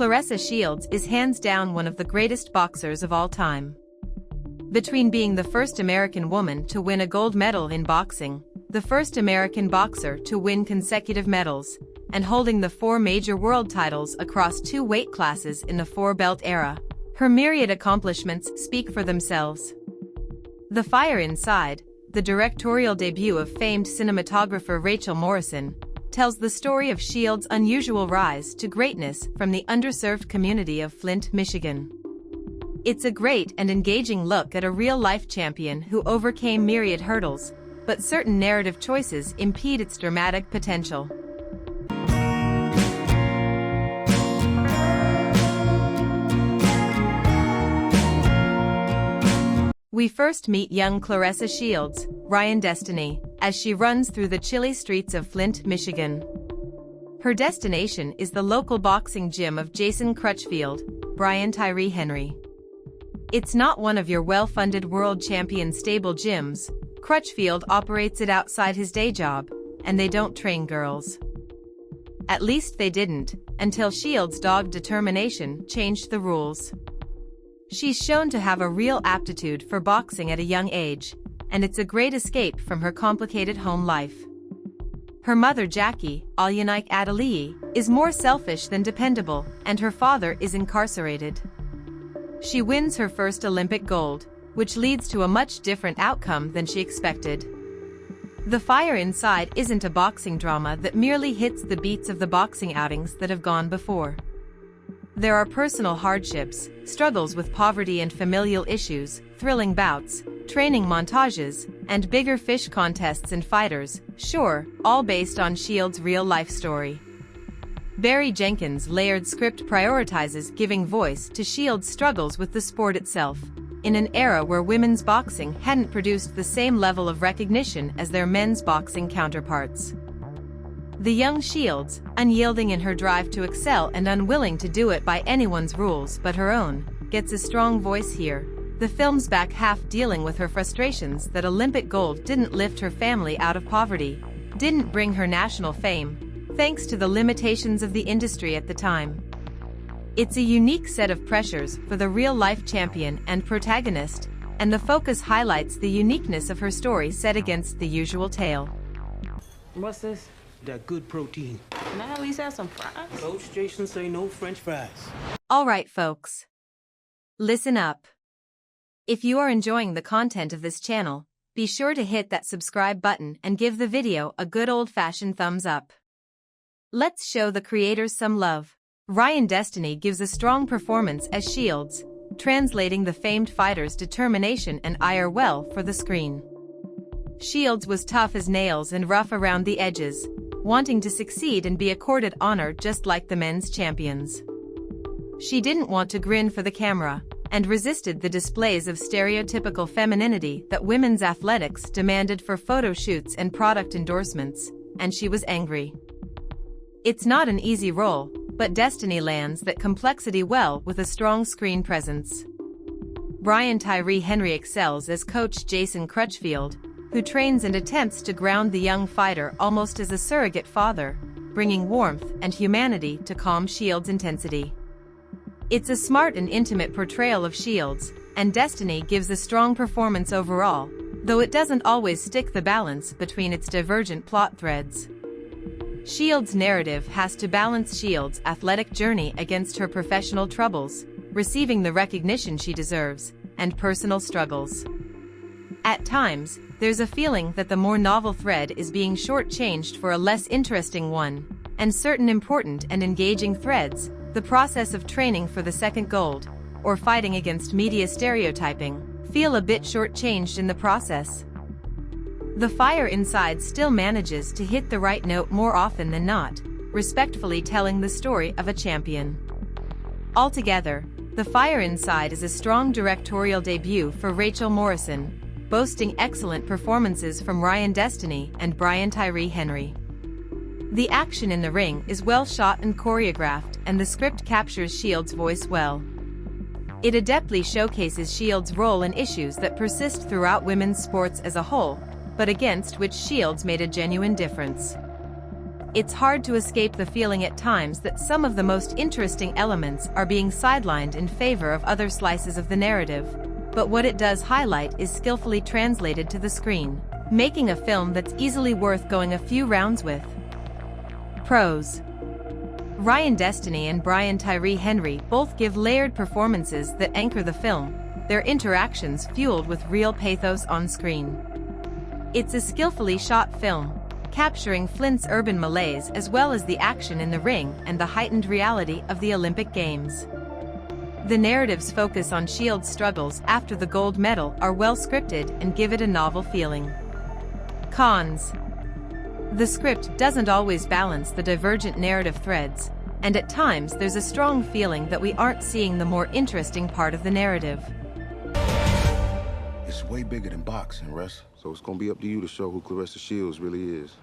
Claressa Shields is hands down one of the greatest boxers of all time. Between being the first American woman to win a gold medal in boxing, the first American boxer to win consecutive medals, and holding the 4 major world titles across 2 weight classes in the 4-belt era, her myriad accomplishments speak for themselves. The Fire Inside, the directorial debut of famed cinematographer Rachel Morrison, tells the story of Shields' unusual rise to greatness from the underserved community of Flint, Michigan. It's a great and engaging look at a real-life champion who overcame myriad hurdles, but certain narrative choices impede its dramatic potential. We first meet young Claressa Shields, Ryan Destiny, as she runs through the chilly streets of Flint, Michigan. Her destination is the local boxing gym of Jason Crutchfield, Brian Tyree Henry. It's not one of your well-funded world champion stable gyms. Crutchfield operates it outside his day job, and they don't train girls. At least they didn't, until Shields' dogged determination changed the rules. She's shown to have a real aptitude for boxing at a young age, and it's a great escape from her complicated home life. Her mother Jackie, Alyanike Adeliyi, is more selfish than dependable, and her father is incarcerated. She wins her first Olympic gold, which leads to a much different outcome than she expected. The Fire Inside isn't a boxing drama that merely hits the beats of the boxing outings that have gone before. There are personal hardships, struggles with poverty and familial issues, thrilling bouts, training montages, and bigger fish contests and fighters, sure, all based on Shields' real-life story. Barry Jenkins' layered script prioritizes giving voice to Shields' struggles with the sport itself, in an era where women's boxing hadn't produced the same level of recognition as their men's boxing counterparts. The young Shields, unyielding in her drive to excel and unwilling to do it by anyone's rules but her own, gets a strong voice here, the film's back half dealing with her frustrations that Olympic gold didn't lift her family out of poverty, didn't bring her national fame, thanks to the limitations of the industry at the time. It's a unique set of pressures for the real-life champion and protagonist, and the focus highlights the uniqueness of her story set against the usual tale. What's this? That good protein. Can I at least have some fries? Coach Jason say no French fries. All right, folks. Listen up. If you are enjoying the content of this channel, be sure to hit that subscribe button and give the video a good old-fashioned thumbs up. Let's show the creators some love. Ryan Destiny gives a strong performance as Shields, translating the famed fighter's determination and ire well for the screen. Shields was tough as nails and rough around the edges, wanting to succeed and be accorded honor just like the men's champions. She didn't want to grin for the camera, and resisted the displays of stereotypical femininity that women's athletics demanded for photo shoots and product endorsements, and she was angry. It's not an easy role, but Destiny lands that complexity well with a strong screen presence. Brian Tyree Henry excels as Coach Jason Crutchfield, who trains and attempts to ground the young fighter almost as a surrogate father, bringing warmth and humanity to calm Shields' intensity. It's a smart and intimate portrayal of Shields, and Destiny gives a strong performance overall, though it doesn't always stick the balance between its divergent plot threads. Shields' narrative has to balance Shields' athletic journey against her professional troubles, receiving the recognition she deserves, and personal struggles. At times, there's a feeling that the more novel thread is being shortchanged for a less interesting one, and certain important and engaging threads, the process of training for the second gold, or fighting against media stereotyping, feel a bit shortchanged in the process. The Fire Inside still manages to hit the right note more often than not, respectfully telling the story of a champion. Altogether, The Fire Inside is a strong directorial debut for Rachel Morrison, boasting excellent performances from Ryan Destiny and Brian Tyree Henry. The action in the ring is well shot and choreographed, and the script captures Shields' voice well. It adeptly showcases Shields' role in issues that persist throughout women's sports as a whole, but against which Shields made a genuine difference. It's hard to escape the feeling at times that some of the most interesting elements are being sidelined in favor of other slices of the narrative. But what it does highlight is skillfully translated to the screen, making a film that's easily worth going a few rounds with. Pros: Ryan Destiny and Brian Tyree Henry both give layered performances that anchor the film, their interactions fueled with real pathos on screen. It's a skillfully shot film, capturing Flint's urban malaise as well as the action in the ring and the heightened reality of the Olympic Games. The narrative's focus on S.H.I.E.L.D.'s struggles after the gold medal are well scripted and give it a novel feeling. Cons: the script doesn't always balance the divergent narrative threads, and at times there's a strong feeling that we aren't seeing the more interesting part of the narrative. It's way bigger than boxing, Russ. So it's gonna be up to you to show who Clarissa Shields really is.